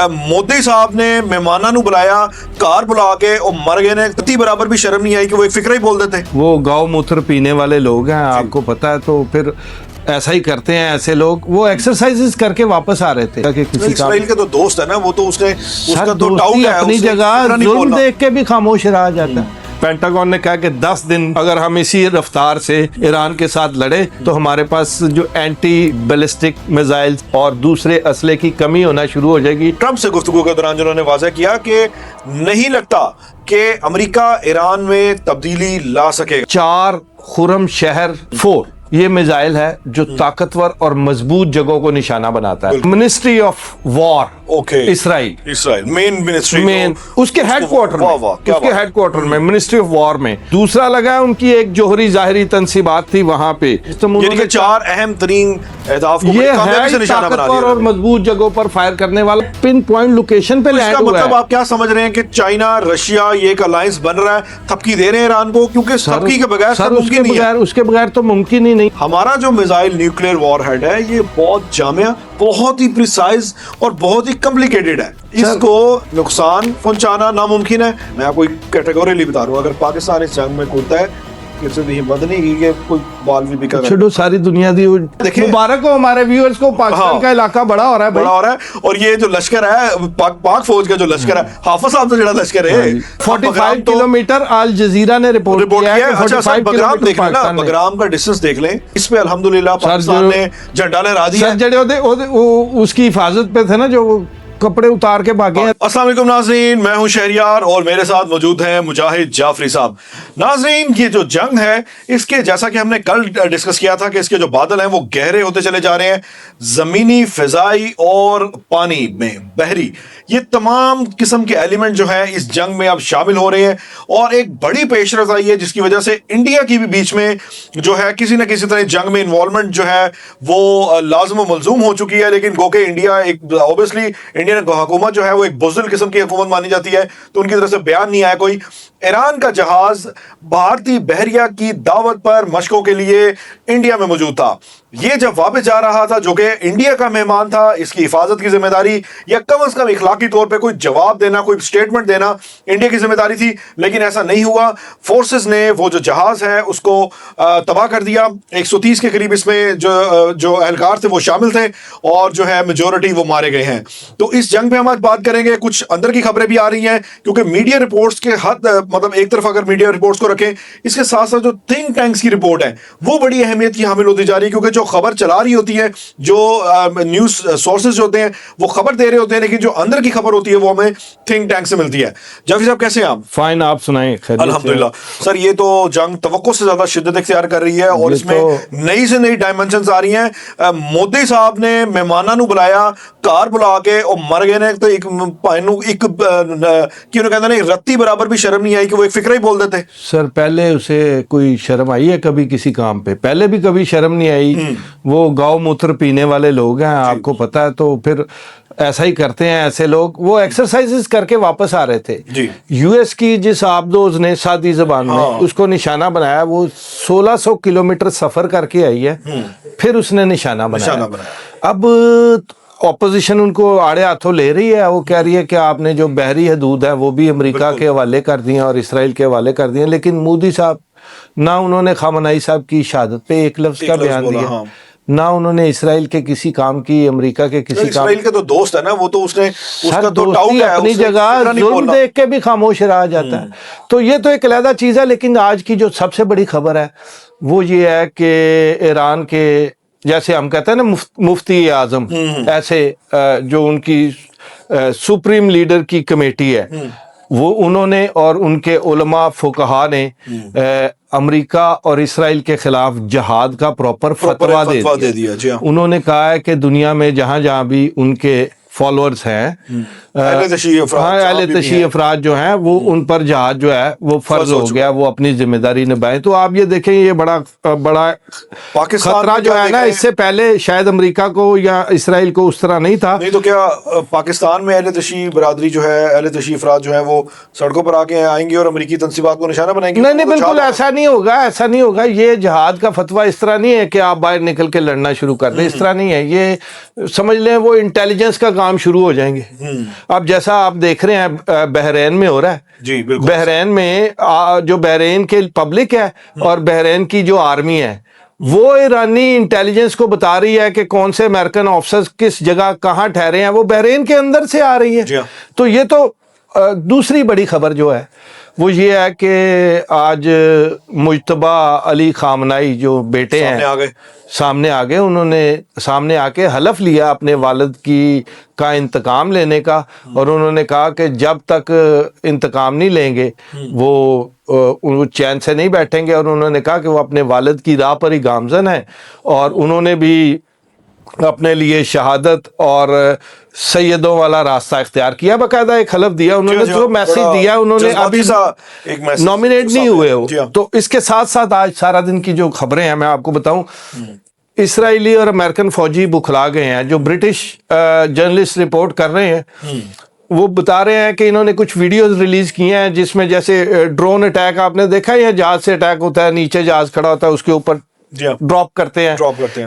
ਮੋਦੀ ਸਾਹਿਬ ਨੇ ਮਹਿਮਾਨਾਂ ਨੂੰ ਬੁਲਾਇਆ, ਘਰ ਬੁਲਾ ਕੇ ਉਹ ਮਰ ਗਏ ਨੇ, ਕਤੀ ਬਰਾबर भी शर्म नहीं आई कि वो एक फिक्र ही बोल देते। वो गौ मूत्र पीने वाले लोग हैं, आपको पता है, तो फिर ऐसा ही करते हैं ऐसे लोग। वो एक्सरसाइजेस करके वापस आ रहे थे कि किसी इस्राइल के तो दोस्त है ना वो, तो उसने उसका तो डाउट है अपनी जगह, जुल्म देख के भी खामोश रहा जाता है। पेंटागन ने कहा कि 10 दिन अगर हम इसी रफ्तार से ईरान के साथ लड़े तो हमारे पास जो एंटी बैलिस्टिक मिसाइल और दूसरे असले की कमी होना शुरू हो जाएगी। ट्रंप से गुफ्तगू के दौरान जिन्होंने वाज़ेह किया कि नहीं लगता कि अमेरिका ईरान में तब्दीली ला सकेगा। 4 खुरम शहर 4 ये मिसाइल है जो ताकतवर और मजबूत जगहों को निशाना बनाता है। Ministry of war, okay, Israel main ministry, main उसके हेडक्वार्टर में, उसके हेडक्वार्टर में, मिनिस्ट्री ऑफ वॉर में। दूसरा लगा है उनकी एक जोहरी जाहिरी तंसीबात थी वहां पे, यानी कि 4 अहम तरीन अहदाफ को ये कामयाबी से निशाना बना ताकतवर दिया और मजबूत जगहों पर फायर करने वाला पिन पॉइंट लोकेशन पे लैंड हुआ मतलब है। आप क्या समझ रहे हैं कि चाइना रशिया ये एक अलायंस बन रहा है, थपकी दे रहे हैं ईरान को, क्योंकि थपकी के बगैर सब मुमकिन नहीं है। उसके बगैर तो मुमकिन ही नहीं। हमारा जो मिसाइल न्यूक्लियर वॉरहेड है ये बहुत जामिया, बहुत ही प्रिसाइज और बहुत ही कॉम्प्लिकेटेड है। इसको नुकसान पहुंचाना नामुमकिन है। मैं आपको एक कैटेगोरीली बता रहा हूँ, अगर पाकिस्तान इस जंग में कूदता है, किसी की हिम्मत नहीं की कि कोई बाल भी बिका। छोड़ो, सारी दुनिया दी देखिए, मुबारक हो हमारे व्यूअर्स को, पाकिस्तान का इलाका बड़ा हो रहा है, बड़ा हो रहा है। और ये जो लश्कर है, पाक फौज का जो लश्कर है, हाफिज साहब तो जड़ा लश्कर है, 45 किलोमीटर अल जजीरा ने रिपोर्ट किया है। अच्छा सर, बगराम देख लें ना, बगराम का डिस्टेंस देख लें, इस पे अल्हम्दुलिल्लाह पाकिस्तान ने झंडा लहरा दिया। उसकी हिफाजत पे थे ना जो कपड़े उतार के भागे हैं। अस्सलाम वालेकुम नाज़रीन, मैं हूं शहरियार और मेरे साथ मौजूद हैं मुजाहिद जाफरी साहब। नाज़रीन, ये जो जंग है इसके, जैसा कि हमने कल डिस्कस किया था कि इसके जो बादल हैं वो गहरे होते चले जा रहे हैं, जमीनी, फिजाई और पानी में, बहरी, ये तमाम किस्म के एलिमेंट जो हैं इस जंग में अब शामिल हो रहे हैं। और एक बड़ी पेशरफ आई है जिसकी वजह से इंडिया की भी बीच में जो है किसी न किसी तरह जंग में इन्वॉल्वमेंट जो है वो लाज़िम व मलज़ूम हो चुकी है। लेकिन गो के इंडिया एक, ऑब्वियसली इंडियन हुकूमत जो है वो एक बुज़दिल किस्म की हुकूमत मानी जाती है, तो उनकी तरफ से बयान नहीं आया कोई। ईरान का जहाज भारतीय बहरिया की दावत पर मशकों के लिए इंडिया में मौजूद था। ये जब वापस जा रहा था, जो कि इंडिया का मेहमान था, इसकी हिफाजत की जिम्मेदारी या कम अज कम इखलाकी तौर पे कोई जवाब देना, कोई स्टेटमेंट देना इंडिया की जिम्मेदारी थी। लेकिन ऐसा नहीं हुआ। फोर्सेस ने वो जो जहाज है उसको तबाह कर दिया। 130 के करीब इसमें जो एहलकार थे वो शामिल थे और जो है मेजोरिटी वो मारे गए हैं। तो इस जंग में हम आज बात करेंगे। कुछ अंदर की खबरें भी आ रही हैं, क्योंकि मीडिया रिपोर्ट्स के हद, मतलब एक तरफ अगर मीडिया रिपोर्ट्स को रखें, इसके साथ साथ जो थिंक टैंक्स की रिपोर्ट है वो बड़ी अहमियत की हामिल होती जा रही है, क्योंकि जो खबर चला रही होती है, जो न्यूज़ सोर्सेज होते हैं वो खबर दे रहे होते हैं, लेकिन जो अंदर की खबर होती है वो हमें थिंक टैंक से मिलती है। जाफरी साहब कैसे हैं आप? फाइन, आप सुनाएं? अल्हम्दुलिल्लाह। सर, ये तो जंग तवक्को से ज्यादा शिद्दत इख्तियार कर रही है और इसमें नई से नई डायमेंशंस आ रही हैं। मोदी साहब ने मेहमानां ਨੂੰ ਬੁਲਾਇਆ, ਘਰ ਬੁਲਾ ਕੇ ਉਹ ਮਰ गए ने, तो एक भाईनू एक कि उन्हें कहते नहीं, रत्ती बराबर भी शर्म नहीं आई कि वो एक फिक्र ही बोल देते। सर, पहले उसे कोई शर्म आई है कभी किसी काम पे? पहले भी कभी शर्म नहीं आई। वो गौ मूत्र पीने वाले लोग हैं, आपको पता है, तो फिर ऐसा ही करते हैं ऐसे लोग। वो एक्सरसाइजेस करके वापस आ रहे थे। यूएस की जिस आबदोज ने सादी जबान में उसको निशाना बनाया, वो 1600 किलोमीटर सफर करके आई है, फिर उसने निशाना बनाया। अब ऑपोजिशन उनको आड़े हाथों ले रही है। वो कह रही है कि आपने जो बहरी हदूद है वो भी अमेरिका के हवाले कर दिए और इसराइल के हवाले कर दिए। लेकिन मोदी साहब ना उन्होंने खामनेई साहब की शहादत पे एक लफ्ज का बयान दिया, ना उन्होंने इसराइल के किसी काम की, अमेरिका के किसी काम। इसराइल के तो दोस्त है ना वो, तो उसने उसका तो डाउट है, अपनी जगह जुल्म देख के भी खामोश रहा जाता है। तो ये तो एक अलग चीज़ है। लेकिन आज की जो सबसे बड़ी खबर है वो ये है कि ईरान के, जैसे हम कहते हैं ना मुफ्ती आजम, ऐसे जो उनकी सुप्रीम लीडर की कमेटी है, वो उन्होंने और उनके उलमा फुकहा ने अमेरिका और इसराइल के खिलाफ जिहाद का प्रॉपर फतवा दे दिया। उन्होंने कहा है कि दुनिया में जहां जहां भी उनके फॉलोअर्स हैं, अहले तशी अफराद जो हैं, वो उन पर जहाज जो है वो फर्ज हो गया, वो अपनी जिम्मेदारी निभाएं। तो आप ये देखें, ये बड़ा खतरा जो है ना, इससे पहले शायद अमेरिका को या इसराइल को उस तरह नहीं था। नहीं तो क्या पाकिस्तान में अहले तशी बरादरी जो है, अहले तशी अफराद जो है वो सड़कों पर आके आएंगे और अमेरिकी तंसीबात को निशाना बनाएंगे? नहीं, बिल्कुल ऐसा नहीं होगा, ऐसा नहीं होगा। ये जिहाद का फतवा इस तरह नहीं है कि आप बाहर निकल के लड़ना शुरू कर दें, इस तरह नहीं है। ये समझ लें वो इंटेलिजेंस का کام شروع ہو جائیں گے. اب جیسا آپ دیکھ رہے ہیں بحرین میں ہو رہا ہے. جی بالکل. بحرین میں جو بحرین کے پبلک ہے اور بحرین کی جو آرمی ہے وہ ایرانی انٹیلیجنس کو بتا رہی ہے کہ کون سے امریکن آفسرز کس جگہ کہاں ٹھہرے ہیں, وہ بحرین کے اندر سے آ رہی ہے. تو یہ تو دوسری بڑی خبر جو ہے وہ یہ ہے کہ آج مجتبیٰ علی خامنائی جو بیٹے ہیں سامنے آ گئے. انہوں نے سامنے آ کے حلف لیا اپنے والد کا انتقام لینے کا, اور انہوں نے کہا کہ جب تک انتقام نہیں لیں گے وہ چین سے نہیں بیٹھیں گے, اور انہوں نے کہا کہ وہ اپنے والد کی راہ پر ہی گامزن ہیں, اور انہوں نے بھی اپنے لیے شہادت اور سیدوں والا راستہ اختیار کیا. باقاعدہ ایک حلف دیا انہوں نے, جو میسیج دیا انہوں نے, ابھی نامینیٹ نہیں ہوئے ہو. تو اس کے ساتھ ساتھ آج سارا دن کی جو خبریں ہیں میں آپ کو بتاؤں, اسرائیلی اور امریکن فوجی بکھلا گئے ہیں. جو برٹش جرنلسٹ رپورٹ کر رہے ہیں وہ بتا رہے ہیں کہ انہوں نے کچھ ویڈیوز ریلیز کی ہیں جس میں جیسے ڈرون اٹیک آپ نے دیکھا ہے, یا جہاز سے اٹیک ہوتا ہے, نیچے جہاز کھڑا ہوتا ہے اس کے اوپر ڈراپ کرتے ہیں.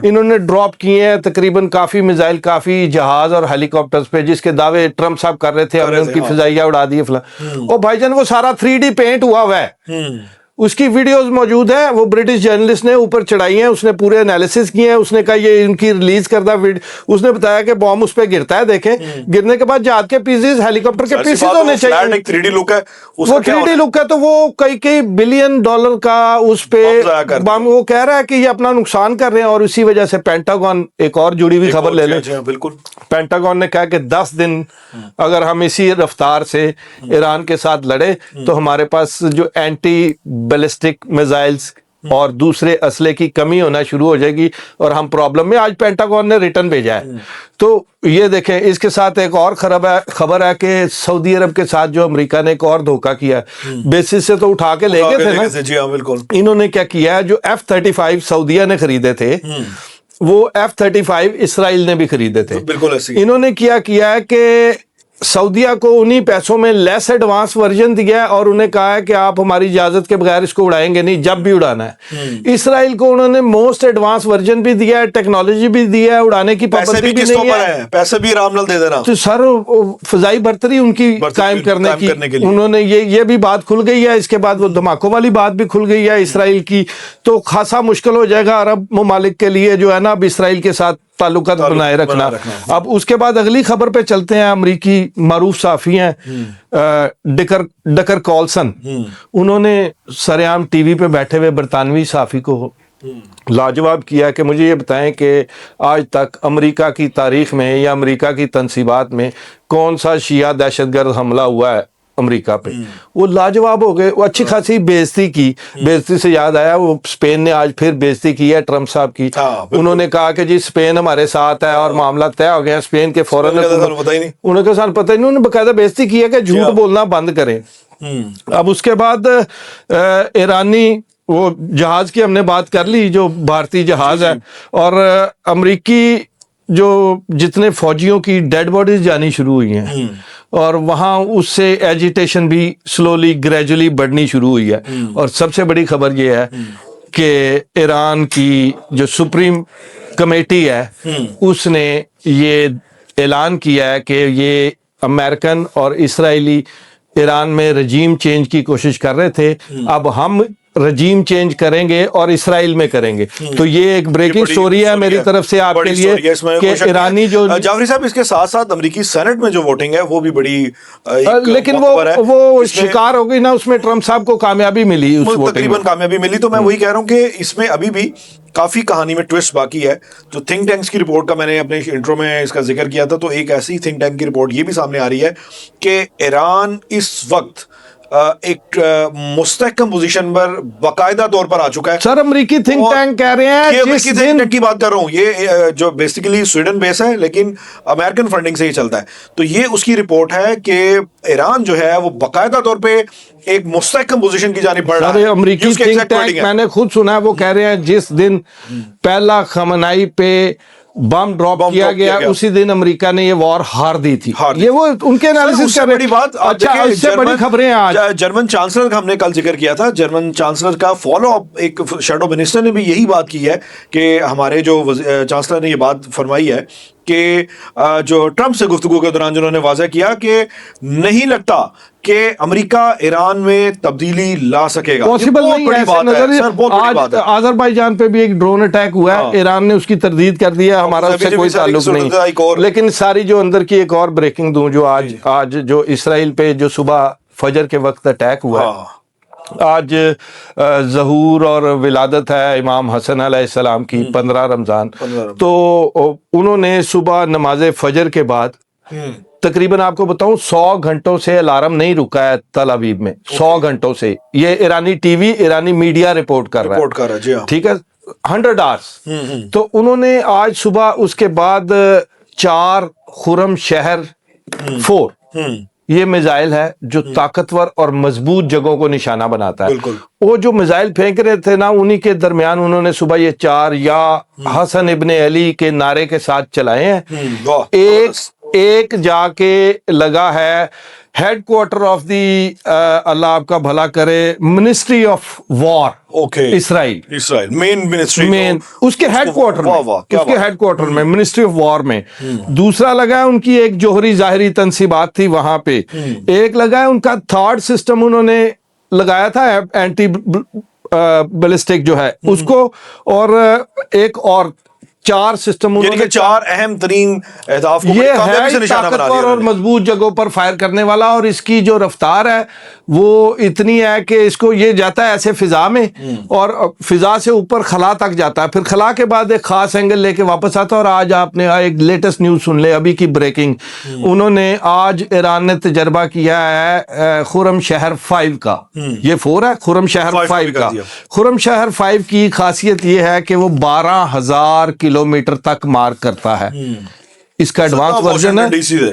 انہوں نے ڈراپ کیے ہیں تقریباً کافی میزائل کافی جہاز اور ہیلی کاپٹرز پہ, جس کے دعوے ٹرمپ صاحب کر رہے تھے, ہم نے ان کی فضائیہ اڑا دی فلاں. اور بھائی جان وہ سارا 3D پینٹ ہوا ہے, اس کی ویڈیوز موجود ہیں, وہ برٹش جرنلسٹ نے اوپر چڑھائی ہیں, اس نے پورے انالیسس کیے ہیں. اس نے کہا یہ ان کی ریلیز کردہ اس نے بتایا کہ بوم اس پہ گرتا ہے, دیکھیں گرنے کے بعد جہاز کے پیسز ہیلی کاپٹر کے پیسز ہونے چاہیے. 3D لک ہے, وہ 3D لک ہے, تو وہ کئی بلین ڈالر کا اس پہ بم, وہ کہہ رہا ہے کہ یہ اپنا نقصان کر رہے ہیں. اور اسی وجہ سے پینٹاگون, ایک اور جڑی ہوئی خبر لے لیں, بالکل پینٹاگون نے کہا کہ 10 دن اگر ہم اسی رفتار سے ایران کے ساتھ لڑے تو ہمارے پاس جو اینٹی بیلسٹک میزائلز اور دوسرے اسلحے کی کمی ہونا شروع ہو جائے گی اور ہم پرابلم میں. آج پینٹاگون نے ریٹرن بھیجا ہے. تو یہ دیکھیں, اس کے ساتھ ایک اور خبر ہے کہ سعودی عرب کے ساتھ جو امریکہ نے ایک اور دھوکہ کیا ہے, بیسس سے تو اٹھا کے لے گئے تھے نا. جی ہاں بالکل. انہوں نے کیا کیا ہے, جو F-35 سعودیہ نے خریدے تھے وہ F-35 اسرائیل نے بھی خریدے تھے. بالکل ایسی انہوں نے کیا ہے کہ سعودیہ کو انہی پیسوں میں لیس ایڈوانس ورژن دیا ہے, اور انہیں کہا ہے کہ آپ ہماری اجازت کے بغیر اس کو اڑائیں گے نہیں جب بھی اڑانا ہے. اسرائیل کو انہوں نے موسٹ ایڈوانس ورژن بھی دیا ہے, ٹیکنالوجی بھی دیا ہے, اڑانے کی پابندی بھی نہیں ہے, پیسے بھی آرام نال دے دینا. تو سر فضائی برتری ان کی قائم کرنے کی انہوں نے یہ بھی بات کھل گئی ہے. اس کے بعد وہ دھماکوں والی بات بھی کھل گئی ہے اسرائیل کی. تو خاصا مشکل ہو جائے گا عرب ممالک کے لیے جو ہے نا اب اسرائیل کے ساتھ تعلقات بنائے رکھنا. اب اس کے بعد اگلی خبر پہ چلتے ہیں. امریکی معروف صحافی ہیں ڈکر کولسن, انہوں نے سرعام ٹی وی پہ بیٹھے ہوئے برطانوی صحافی کو لاجواب کیا کہ مجھے یہ بتائیں کہ آج تک امریکہ کی تاریخ میں یا امریکہ کی تنصیبات میں کون سا شیعہ دہشت گرد حملہ ہوا ہے امریکہ پہ. وہ لاجواب ہو گئے, وہ اچھی خاصی بےعزتی کی. بےعزتی سے یاد آیا, وہ اسپین نے آج پھر بےعزتی کی ہے ٹرمپ صاحب کی. انہوں نے کہا کہ جی اسپین ہمارے ساتھ ہے اور معاملہ طے ہو گیا. اسپین کے فوراً انہوں نے سال پتہ نہیں, انہوں نے باقاعدہ بےعزتی کی ہے کہ جھوٹ بولنا بند کریں. اب اس کے بعد ایرانی وہ جہاز کی ہم نے بات کر لی, جو بھارتی جہاز ہے, اور امریکی جو جتنے فوجیوں کی ڈیڈ باڈیز جانی شروع ہوئی ہیں, اور وہاں اس سے ایجیٹیشن بھی سلولی گریجولی بڑھنی شروع ہوئی ہے. اور سب سے بڑی خبر یہ ہے کہ ایران کی جو سپریم کمیٹی ہے اس نے یہ اعلان کیا ہے کہ یہ امریکن اور اسرائیلی ایران میں رجیم چینج کی کوشش کر رہے تھے, اب ہم رجیم چینج کریں گے اور اسرائیل میں کریں گے. تو یہ ایک بریکنگ سٹوری ہے میری طرف سے آپ کے لیے کہ ایرانی جو جعفری صاحب, اس کے ساتھ ساتھ امریکی سینٹ میں جو ووٹنگ ہے وہ بھی بڑی, لیکن وہ شکار ہو گئی نا, اس میں ٹرمپ صاحب کو کامیابی ملی, تقریباً کامیابی ملی. تو میں وہی کہہ رہا ہوں کہ اس میں ابھی بھی کافی کہانی میں ٹوسٹ باقی ہے. جو تھنک ٹینکس کی رپورٹ کا میں نے اپنے انٹرو میں اس کا ذکر کیا تھا, تو ایک ایسی تھنک ٹینک کی رپورٹ یہ بھی سامنے آ رہی ہے کہ ایران اس وقت ایک مستحکم پوزیشن پر باقاعدہ طور پر آ چکا ہے. سر امریکی تھنک ٹینک کہہ رہے ہیں, امریکی تھنک ٹینک کی بات کر رہا ہوں, یہ جو بیسیکلی سویڈن بیس ہے لیکن امریکن فنڈنگ سے ہی چلتا ہے. تو یہ اس کی رپورٹ ہے کہ ایران جو ہے وہ باقاعدہ طور پہ ایک مستحکم پوزیشن کی جانب بڑھ رہا ہے. امریکی تھنک ٹینک میں نے خود سنا ہے, وہ کہہ رہے ہیں جس دن پہلا خامنائی پہ بم ڈراپ کیا گیا اسی دن امریکہ نے یہ وار ہار دی تھی. یہ وہ ان کے انالیسس کا بڑی بات. اچھا, اس سے بڑی خبریں آج جرمن چانسلر کا ہم نے کل ذکر کیا تھا. جرمن چانسلر کا فالو اپ, ایک شیڈو منسٹر نے بھی یہی بات کی ہے کہ ہمارے جو چانسلر نے یہ بات فرمائی ہے کہ جو ٹرمپ سے گفتگو کے دوران جنہوں نے واضح کیا کہ نہیں لگتا کہ امریکہ ایران میں تبدیلی لا سکے گا. پاسبل نہیں ہے ایسے نظر. آج آذربائیجان پہ بھی ایک ڈرون اٹیک ہوا ہے, ایران نے اس کی تردید کر دیا, ہمارا اس سے کوئی تعلق نہیں. لیکن ساری جو اندر کی ایک اور بریکنگ دوں, جو آج جو اسرائیل پہ جو صبح فجر کے وقت اٹیک ہوا ہے, آج ظہور اور ولادت ہے امام حسن علیہ السلام کی 15 رمضان. تو انہوں نے صبح نماز فجر کے بعد تقریباً آپ کو بتاؤں 100 گھنٹوں سے الارم نہیں رکا ہے تل ابیب میں, 100 گھنٹوں سے. یہ ایرانی ٹی وی, ایرانی میڈیا رپورٹ کر رہا ہے, ٹھیک ہے, 100 آورس. تو انہوں نے آج صبح اس کے بعد 4 خرم شہر 4 یہ میزائل ہے جو طاقتور اور مضبوط جگہوں کو نشانہ بناتا ہے. وہ جو میزائل پھینک رہے تھے نا, انہی کے درمیان انہوں نے صبح یہ 4 یا حسن ابن علی کے نعرے کے ساتھ چلائے ہیں. ایک جا کے لگا ہے ہیڈ کوارٹر آف دی, اللہ آپ کا بھلا کرے, منسٹری آف وار, اسرائیل مین منسٹری, مین اس کے ہیڈ کوارٹر میں, اس کے ہیڈ کوارٹر میں منسٹری آف وار میں. دوسرا لگا ہے ان کی ایک جوہری ظاہری تنصیبات تھی وہاں پہ. ایک لگا ہے ان کا تھرڈ سسٹم انہوں نے لگایا تھا اینٹی بیلسٹک جو ہے اس کو, اور ایک اور 4 سسٹم, یعنی کہ 4 اہم ترین اہداف کو کامیابی سے نشانہ بنا لیا اور مضبوط جگہوں پر فائر کرنے والا. اور اس کی جو رفتار ہے وہ اتنی ہے کہ اس کو یہ جاتا ہے ایسے فضا میں, اور فضا سے اوپر خلا تک جاتا ہے, پھر خلا کے بعد ایک خاص اینگل لے کے واپس آتا ہے. اور آج آپ نے ایک لیٹسٹ نیوز سن لے, ابھی کی بریکنگ, انہوں نے آج ایران نے تجربہ کیا ہے خرم شہر 5 کا. یہ 4 ہے, خرم شہر 5 کا. خرم شہر 5 کی خاصیت یہ ہے کہ وہ 12,000 کلومیٹر تک مارک کرتا ہے. اس کا ایڈوانس ورژن ہے,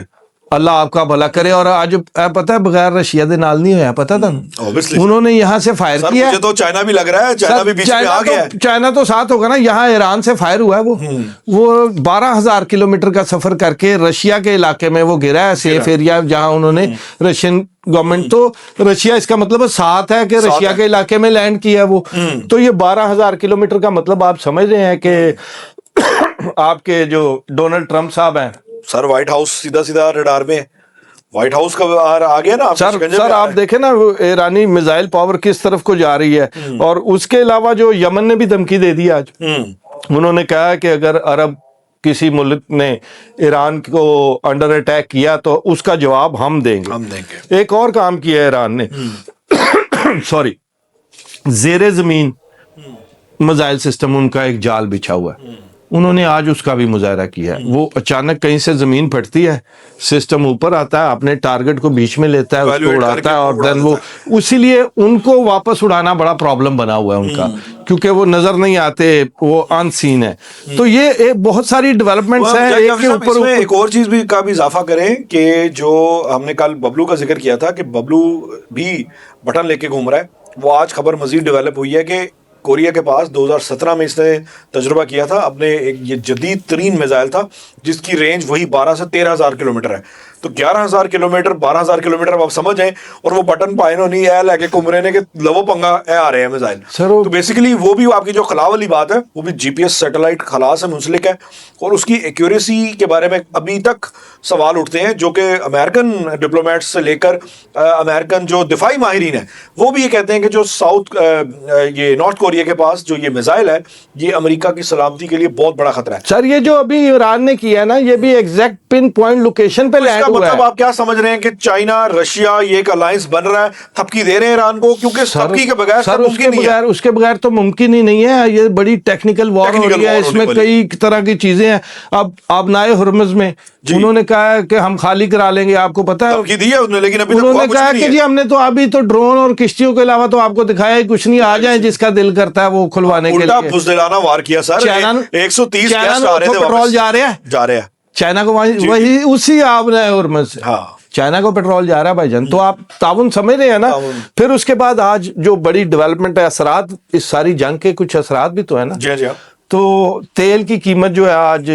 اللہ آپ کا بھلا کرے. اور آج پتہ ہے بغیر رشیا دے نال نہیں ہویا, پتہ تھا انہوں نے یہاں سے فائر کیا. مجھے تو چائنا بھی لگ رہا ہے, چائنا بھی بیچ میں آ گیا ہے. چائنا تو ساتھ ہوگا نا, یہاں ایران سے فائر ہوا ہے. وہ 12,000 کلومیٹر کا سفر کر کے رشیا کے علاقے میں وہ گرا ہے, سیف ایریا جہاں انہوں نے رشین گورنمنٹ, تو رشیا اس کا مطلب ساتھ ہے کہ رشیا کے علاقے میں لینڈ کیا وہ. تو یہ 12,000 کلومیٹر کا مطلب آپ سمجھ رہے ہیں کہ آپ کے جو ڈونلڈ ٹرمپ صاحب ہیں سر, وائٹ ہاؤس سیدھا سیدھا ریڈار میں, وائٹ ہاؤس کا آ گیا نا سر. آپ دیکھیں نا ایرانی میزائل پاور کس طرف کو جا رہی ہے. اور اس کے علاوہ جو یمن نے بھی دھمکی دے دی آج, انہوں نے کہا کہ اگر عرب کسی ملک نے ایران کو انڈر اٹیک کیا تو اس کا جواب ہم دیں گے. ایک اور کام کیا ہے ایران نے, سوری, زیر زمین میزائل سسٹم ان کا ایک جال بچھا ہوا ہے. انہوں نے آج اس کا بھی مظاہرہ کیا ہے. وہ اچانک کہیں سے زمین پھٹتی ہے, سسٹم اوپر آتا ہے, اپنے ٹارگٹ کو بیچ میں لیتا ہے, اس کو اڑاتا ہے, اور دین وہ اسی لیے ان کو واپس اڑانا بڑا پرابلم بنا ہوا ہے ان کا, کیونکہ وہ نظر نہیں آتے, وہ ان سین ہے. تو یہ بہت ساری ڈیولپمنٹس ہیں. ایک اور چیز بھی کا بھی اضافہ کریں کہ جو ہم نے کل ببلو کا ذکر کیا تھا کہ ببلو بھی بٹن لے کے گھوم رہا ہے, وہ آج خبر مزید ڈیولپ ہوئی ہے کہ کوریا کے پاس 2017 میں اس نے تجربہ کیا تھا اپنے ایک یہ جدید ترین میزائل تھا جس کی رینج وہی 12 سے 13,000 کلومیٹر ہے. تو 11,000 کلومیٹر 12,000 کلومیٹر اب آپ سمجھ جائیں, اور وہ بٹن پائے نہیں ہے لے کے گھوم رہے ہیں کہ لو پنگا آ رہے ہیں میزائل. تو بیسیکلی وہ بھی آپ کی جو خلا والی بات ہے وہ بھی جی پی ایس سیٹلائٹ خلا سے منسلک ہے, اور اس کی ایکوریسی کے بارے میں ابھی تک سوال اٹھتے ہیں, جو کہ امریکن ڈپلومیٹس سے لے کر امریکن جو دفاعی ماہرین ہیں وہ بھی یہ کہتے ہیں کہ جو یہ نارتھ کوریا کے پاس جو یہ میزائل ہے یہ امریکہ کی سلامتی کے لیے بہت بڑا خطرہ ہے. سر یہ جو ابھی ایران نے کیا ہے نا, یہ بھی ایگزیکٹ پن پوائنٹ لوکیشن پہ لینڈ ہوا ہے. مطلب آپ کیا سمجھ رہے ہیں کہ چائنا رشیا یہ ایک الائنس بن رہا ہے, تھپکی دے رہے ہیں ایران کو, کیونکہ تھپکی کے بغیر سر اس کے بغیر تو ممکن ہی نہیں ہے. یہ بڑی ٹیکنیکل وار ہو رہی ہے, اس میں کئی طرح کی چیزیں ہیں. اب آبنائے ہرمز میں انہوں نے کہا ہے کہ ہم خالی کرا لیں گے, آپ کو پتا ہے, لیکن انہوں نے کہا کہ جی ہم نے تو ابھی تو ڈرون اور کشتیوں کے علاوہ تو آپ کو دکھایا ہی کچھ نہیں, آ جائیں جس کا دل کرتا ہے وہ کھلوانے کے لیے. بزدلانہ وار کیا سر, 130 پیٹرول جا رہے ہیں چائنا کو, وہی اسی آبنائے ہرمز سے چائنا کو پیٹرول جا رہا ہے بھائی جان. تو آپ تعاون سمجھ رہے ہیں نا. پھر اس کے بعد آج جو بڑی ڈیولپمنٹ ہے, اثرات اس ساری جنگ کے کچھ اثرات بھی تو ہے نا. تو تیل کی قیمت جو ہے آج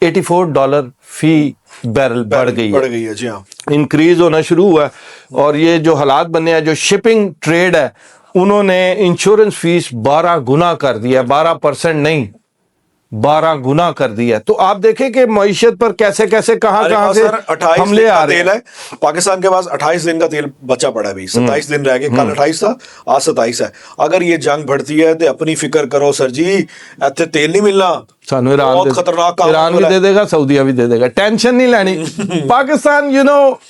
$84 فی بیرل بڑھ گئی ہے, جی ہاں, انکریز ہونا شروع ہوا ہے. اور یہ جو حالات بنے ہیں, جو شپنگ ٹریڈ ہے, انہوں نے انشورنس فیس 12 گنا کر دیا, 12% نہیں, 12 गुना कर दिया। तो आप देखें कि मईशत पर कैसे कैसे कहां से 28 हमले दिन आ का रहे तेल हैं। है पाकिस्तान के पास, 28 दिन का तेल बचा पड़ा है अभी, 27 दिन रह गए, कल 28 था, आज 27 है। अगर ये जंग बढ़ती है तो अपनी फिक्र करो सर जी, इतने तेल नहीं मिलना, सानू ईरान बहुत खतरनाक काम ईरान होने भी वाला दे देगा, सऊदीया भी दे देगा, टेंशन नहीं लेनी। Pakistan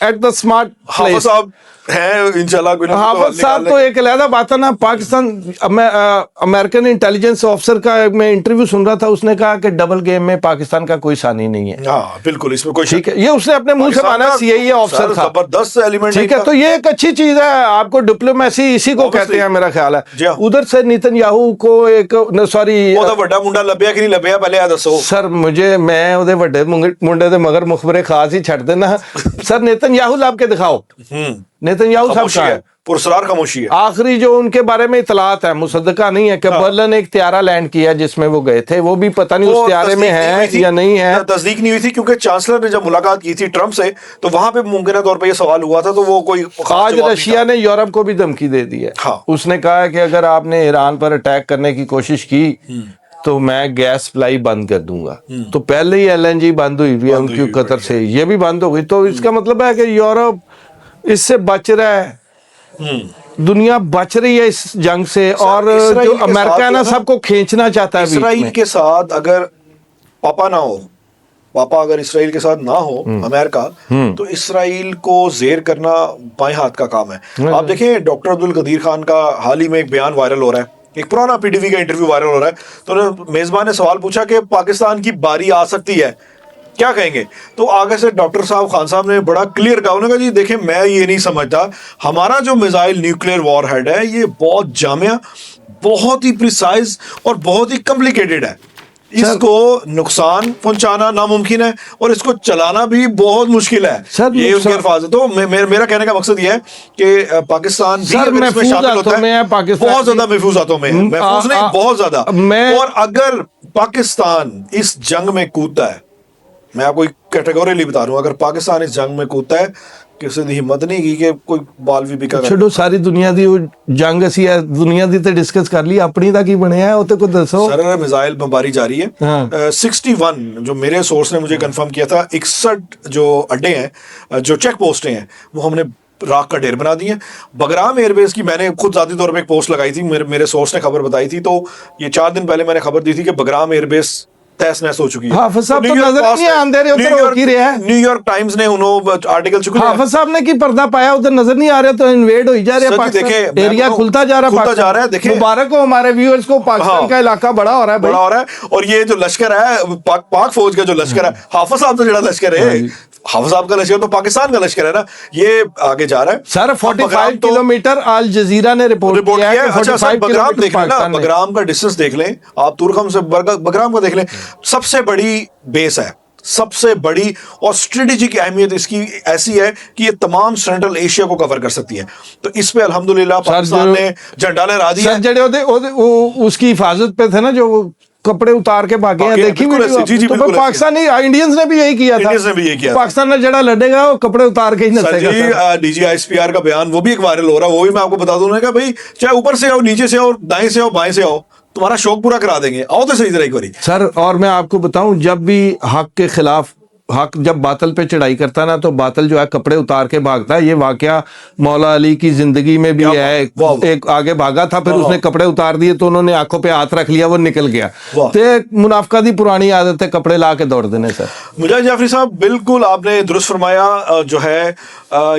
at the smart Hafiz place. साहब हैं इंशाल्लाह कोई ना कोई तो हाफिज साहब निकाल तो एक अलहदा बात है ना, पाकिस्तान अमेरिकन इंटेलिजेंस ऑफिसर का मैं इंटरव्यू सुन रहा था, उसने कहा कि डबल गेम में पाकिस्तान का कोई सानी नहीं है। हाँ बिल्कुल, इसमें कोई ठीक है, ये उसने अपने मुंह से माना, सीआईए ऑफिसर था, जबरदस्त एलिमेंट ठीक है। तो ये एक अच्छी चीज है, आपको डिप्लोमेसी इसी को कहते हैं मेरा ख्याल जी है। हाँ। उधर से नेतन्याहू को एक सॉरी ਉਹਦਾ ਵੱਡਾ ਮੁੰਡਾ ਲੱਭਿਆ ਕਿ ਨਹੀਂ ਲੱਭਿਆ, ਪਹਿਲੇ ਆ ਦੱਸੋ। सर मैं ਉਹਦੇ ਵੱਡੇ ਮੁੰਡੇ ਦੇ ਮਗਰ ਮੁਖਬਰੇ ਖਾਸ ਹੀ ਛੱਡ ਦੇਣਾ। सर नेतन्याहू लाभ के दिखाओ, नेतन्याहू साहब खामोशी का है, पुरस्कार खामोशी है। आखिरी जो उनके बारे में इतलात है, मुसद्दका नहीं है कि बर्लिन एक त्यारा लैंड किया जिसमें वो गए थे, वो भी पता नहीं उस त्यारे में है या नहीं है, तस्दीक नहीं हुई थी, क्योंकि चांसलर ने जब मुलाकात की थी ट्रम्प से तो वहां पे मुमकिन तौर पे ये सवाल हुआ था, तो वो कोई आज रशिया ने यूरोप को भी धमकी दे दी है। हाँ। उसने कहा है कि अगर आपने ईरान पर अटैक करने की कोशिश की तो मैं गैस सप्लाई बंद कर दूंगा। तो पहले ही एलएनजी बंद हुई हुई है उनकी कतर से, ये भी बंद हो गई। तो इसका मतलब है कि यूरोप इससे बच रहा है, दुनिया बच रही है इस जंग से, और जो अमेरिका है ना सबको खींचना चाहता है बीच इसराइल में। के साथ अगर पापा ना हो, पापा अगर इसराइल के साथ ना हो अमेरिका, तो इसराइल को जेर करना बाएं हाथ का काम है। आप देखें डॉक्टर अब्दुल कदीर खान का हाल ही में एक बयान वायरल हो रहा है, एक पुराना पीटीवी का इंटरव्यू वायरल हो रहा है, तो मेजबान ने सवाल पूछा कि पाकिस्तान की बारी आ सकती है, क्या कहेंगे? तो आगे से डॉक्टर साहब खान साहब ने बड़ा क्लियर कहा, उन्होंने कहा जी देखें मैं ये नहीं समझता, हमारा जो मिसाइल न्यूक्लियर वॉरहेड है ये बहुत जामिया, बहुत ही प्रिसाइज और बहुत ही कॉम्प्लिकेटेड है, इसको नुकसान पहुंचाना नामुमकिन है और इसको चलाना भी बहुत मुश्किल है, ये उनके अल्फाज है। तो मेरा कहने का मकसद ये है कि पाकिस्तान भी अगर इसमें शामिल होता है, बहुत ज्यादा महफूज हाथों में है, महफूज नहीं बहुत ज्यादा। और अगर पाकिस्तान इस जंग में कूदता है, मैं आपको कैटेगोरिकली बता रहा हूं, अगर पाकिस्तान इस जंग में कूदता है, ਕਿਸੇ ਦੀ ਹਿੰਮਤ ਨਹੀਂ ਕੀ ਕਿ ਕੋਈ ਬਾਲ ਵੀ ਬਿਕਾ ਕਰ। ਛੱਡੋ ਸਾਰੀ ਦੁਨੀਆ ਦੀ ਉਹ ਜੰਗ ਅਸੀਂ ਦੁਨੀਆ ਦੀ ਤੇ ਡਿਸਕਸ ਕਰ ਲਈ, ਆਪਣੀ ਦਾ ਕੀ ਬਣਿਆ ਉਹ ਤੇ ਕੋਈ ਦੱਸੋ। सर मिसाइल बमबारी जारी है। 61 जो मेरे सोर्स ने मुझे कंफर्म किया था, 61 जो अड्डे हैं, जो चेक पोस्टें हैं, वो हमने राख का ढेर बना दी है। बगराम एयरबेस की मैंने खुद ज़ाती तौर पे एक पोस्ट लगाई थी, मेरे सोर्स ने खबर बताई थी, तो ये 4 दिन पहले मैंने खबर दी थी कि बगराम एयरबेस तहस नहस हो चुकी है। हाफिज साहब तो नजर नहीं आंदे रहे, उधर हो की रहा है। न्यूयॉर्क टाइम्स ने उन्होंने आर्टिकल चुके, हाफिज साहब ने की पर्दा पाया, उधर नजर नहीं आ रहा, तो इन्वेड हो जा रहा है, देखे एरिया खुलता जा रहा है। देखिए मुबारक हो हमारे व्यूअर्स को, पाकिस्तान का इलाका बड़ा हो रहा है, बड़ा हो रहा है। और ये जो लश्कर है, पाक फौज का जो लश्कर है, हाफिज साहब तो जड़ा लश्कर है, हाफिज साहब का लश्कर तो पाकिस्तान का लश्कर है ना, ये आगे जा रहा है। सर 45 किलोमीटर अल जजीरा ने रिपोर्ट किया है। अच्छा बगराम देख लें ना, बगराम का डिस्टेंस देख लें आप, तुर्कम से बगराम का देख लें, सबसे बड़ी बेस है, सबसे बड़ी, और स्ट्रेटेजिक अहमियत इसकी ऐसी है कि ये तमाम सेंट्रल एशिया को कवर कर सकती है। तो इस पे अल्हम्दुलिल्लाह पाकिस्तान ने झंडा लहरा दिया। सर जड़े उसकी हिफाजत पे थे ना, जो कपड़े उतार के भागे हैं, देखी वीडियो, तो पाकिस्तानी इंडियंस ने भी यही किया था, पाकिस्तान ने जड़ा लड़ेगा वो कपड़े उतार के ही नसेगा। DGISPR का बयान वो भी एक वायरल हो रहा है, वो भी मैं आपको बता दूं, भाई चाहे ऊपर से आओ, नीचे से आओ, दाएं से आओ, बाएं से आओ, तुम्हारा शौक पूरा करा देंगे, आओ तो सही तरह एक बारी। सर और मैं आपको बताऊं, जब भी हक के खिलाफ हक जब बातल पे चढ़ाई करता ना, तो बातल जो है कपड़े उतार के भागता है। ये वाकया मौला अली की जिंदगी में भी है, एक आगे भागा था, फिर उसने कपड़े उतार दिए तो उन्होंने आंखों पे हाथ रख लिया, वो निकल गया। तो मुनाफका दी पुरानी आदत है कपड़े ला के दौड़ देने। सर मुजाहिद जाफरी साहब बिल्कुल आपने दुरुस्त फरमाया, जो है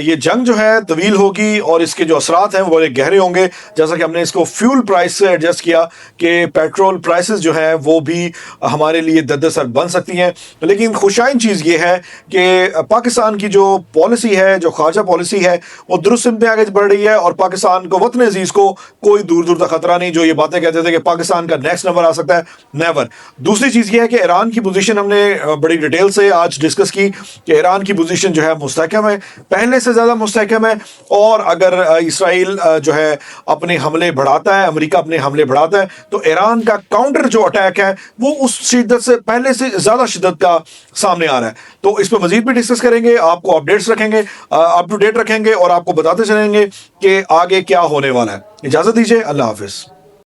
ये जंग जो है तवील होगी और इसके जो असरात हैं वो बड़े गहरे होंगे। जैसा कि हमने इसको फ्यूल प्राइस से एडजस्ट किया कि पेट्रोल प्राइसेस जो हैं वो भी हमारे लिए दर्द-ए-सर बन सकती हैं, लेकिन खुशाइन चीज़ ये है कि पाकिस्तान की जो पॉलिसी है, जो खारजा पॉलिसी है, वो दुरुस्त सिमत में आगे बढ़ रही है और पाकिस्तान को, वतन अजीज़ को कोई दूर दूर तक खतरा नहीं। जो ये बातें कहते थे कि पाकिस्तान का नेक्स्ट नंबर आ सकता है, नेवर। दूसरी चीज़ ये है कि ईरान की पोजीशन हमने बड़ी डिटेल से आज डिस्कस की कि ईरान की पोजीशन जो है मुस्तहकम है, पहले से ज़्यादा मुस्तहकम है, और अगर इसराइल जो है अपने हमले बढ़ाता है, अमेरिका अपने हमले बढ़ाता है, तो ईरान का काउंटर जो अटैक है वो उस शिद्दत से, पहले से ज़्यादा शिद्दत का सामने आ रहा है। तो इस पर मज़ीद भी डिस्कस करेंगे, आपको अपडेट्स रखेंगे, अप टू डेट रखेंगे और आपको बताते चलेंगे कि आगे क्या होने वाला है। इजाज़त दीजिए, अल्लाह हाफिज़।